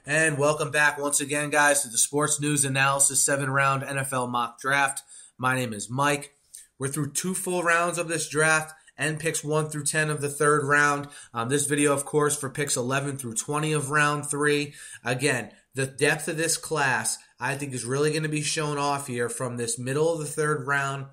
And welcome back once again, guys, to the Sports News Analysis 7-round NFL mock draft. My name is Mike. We're through 2 full rounds of this draft and picks 1 through 10 of the 3rd round. This video, of course, for picks 11 through 20 of round 3. Again, the depth of this class, I think, is really going to be shown off here from this middle of the 3rd round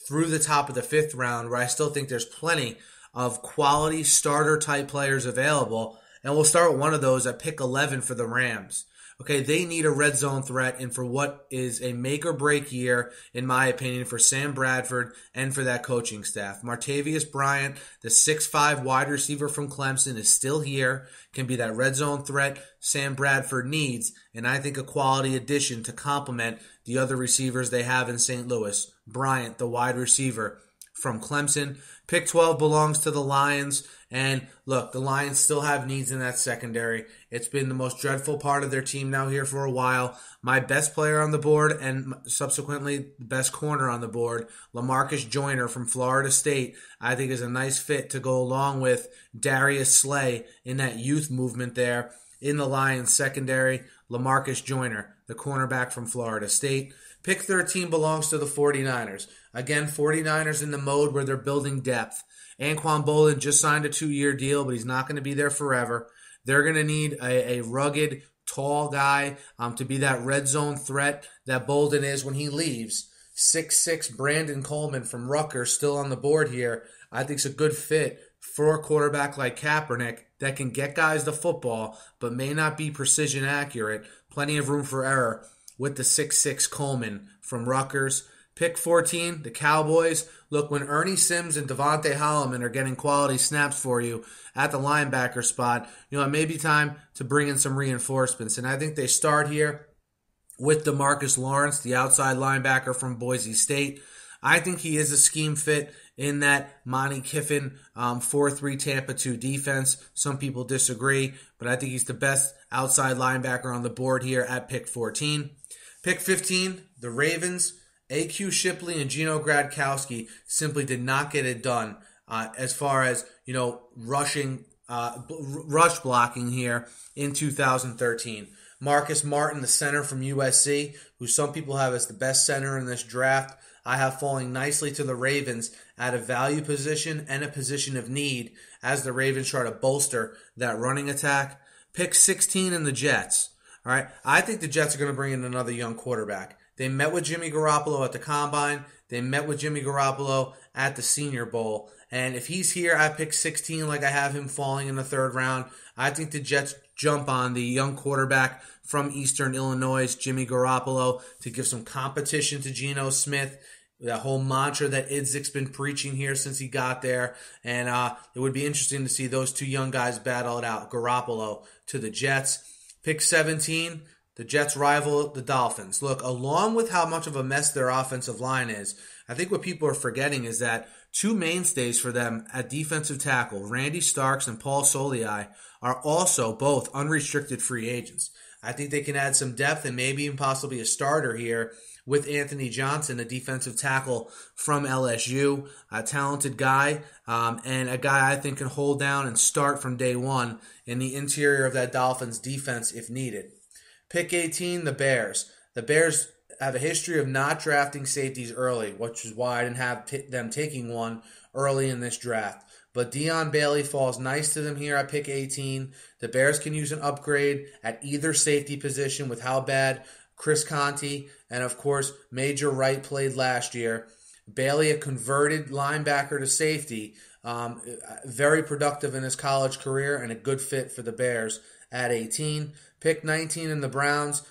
through the top of the 5th round, where I still think there's plenty of quality starter-type players available. And we'll start with one of those at pick 11 for the Rams. Okay, they need a red zone threat, and for what is a make-or-break year, in my opinion, for Sam Bradford and for that coaching staff. Martavius Bryant, the 6'5 wide receiver from Clemson, is still here, can be that red zone threat Sam Bradford needs, and I think a quality addition to complement the other receivers they have in St. Louis. Bryant, the wide receiver from Clemson. Pick 12 belongs to the Lions. And look, the Lions still have needs in that secondary. It's been the most dreadful part of their team now here for a while. My best player on the board and subsequently the best corner on the board, Lamarcus Joyner from Florida State, I think is a nice fit to go along with Darius Slay in that youth movement there in the Lions secondary. Lamarcus Joyner, the cornerback from Florida State. Pick 13 belongs to the 49ers. Again, 49ers in the mode where they're building depth. Anquan Boldin just signed a 2-year deal, but he's not going to be there forever. They're going to need a rugged, tall guy to be that red zone threat that Boldin is when he leaves. 6'6 Brandon Coleman from Rutgers still on the board here. I think it's a good fit for a quarterback like Kaepernick that can get guys the football, but may not be precision accurate. Plenty of room for error with the 6'6 Coleman from Rutgers. Pick 14, the Cowboys. Look, when Ernie Sims and Devontae Holloman are getting quality snaps for you at the linebacker spot, it may be time to bring in some reinforcements. And I think they start here with Demarcus Lawrence, the outside linebacker from Boise State. I think he is a scheme fit in that Monty Kiffin 4-3 Tampa 2 defense. Some people disagree, but I think he's the best outside linebacker on the board here at pick 14. Pick 15, the Ravens. A.Q. Shipley and Geno Gradkowski simply did not get it done as far as, rush blocking here in 2013. Marcus Martin, the center from USC, who some people have as the best center in this draft, I have falling nicely to the Ravens at a value position and a position of need as the Ravens try to bolster that running attack. Pick 16 in the Jets. All right, I think the Jets are going to bring in another young quarterback. They met with Jimmy Garoppolo at the Combine. They met with Jimmy Garoppolo at the Senior Bowl. And if he's here at pick 16, like I have him falling in the 3rd round, I think the Jets jump on the young quarterback from Eastern Illinois, Jimmy Garoppolo, to give some competition to Geno Smith. That whole mantra that Idzik's been preaching here since he got there. And it would be interesting to see those 2 young guys battle it out. Garoppolo to the Jets. Pick 17. The Jets rival the Dolphins. Look, along with how much of a mess their offensive line is, I think what people are forgetting is that 2 mainstays for them at defensive tackle, Randy Starks and Paul Soliai, are also both unrestricted free agents. I think they can add some depth and maybe even possibly a starter here with Anthony Johnson, a defensive tackle from LSU, a talented guy, and a guy I think can hold down and start from day one in the interior of that Dolphins defense if needed. Pick 18, the Bears. The Bears have a history of not drafting safeties early, which is why I didn't have them taking one early in this draft. But Dion Bailey falls nice to them here at pick 18. The Bears can use an upgrade at either safety position with how bad Chris Conte and, of course, Major Wright played last year. Bailey, a converted linebacker to safety, very productive in his college career and a good fit for the Bears at 18. Pick 19 in the Browns.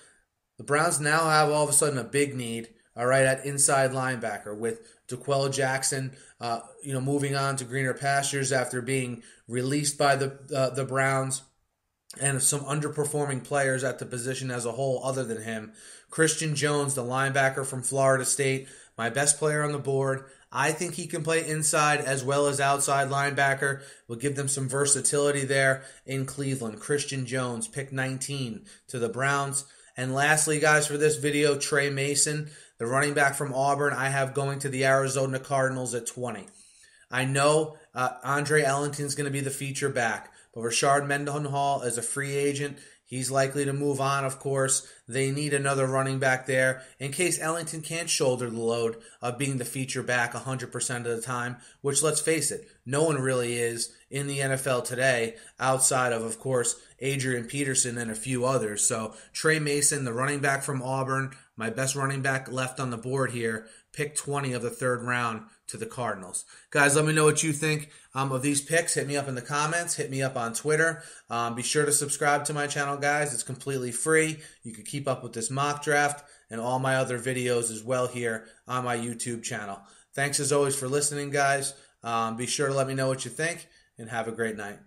The Browns now have all of a sudden a big need, all right, at inside linebacker with DeQuell Jackson, moving on to greener pastures after being released by the Browns, and some underperforming players at the position as a whole other than him. Christian Jones, the linebacker from Florida State, my best player on the board. I think he can play inside as well as outside linebacker. Will give them some versatility there in Cleveland. Christian Jones, pick 19 to the Browns. And lastly, guys, for this video, Trey Mason, the running back from Auburn, I have going to the Arizona Cardinals at 20. I know Andre Ellington's going to be the feature back, but Rashard Mendenhall is a free agent. He's likely to move on, of course. They need another running back there in case Ellington can't shoulder the load of being the feature back 100% of the time, which, let's face it, no one really is in the NFL today outside of course, Adrian Peterson and a few others. So Trey Mason, the running back from Auburn, my best running back left on the board here, pick 20 of the third round to the Cardinals. Guys, let me know what you think of these picks. Hit me up in the comments. Hit me up on Twitter. Be sure to subscribe to my channel, guys. It's completely free. You can keep up with this mock draft and all my other videos as well here on my YouTube channel. Thanks as always for listening, guys. Be sure to let me know what you think, and have a great night.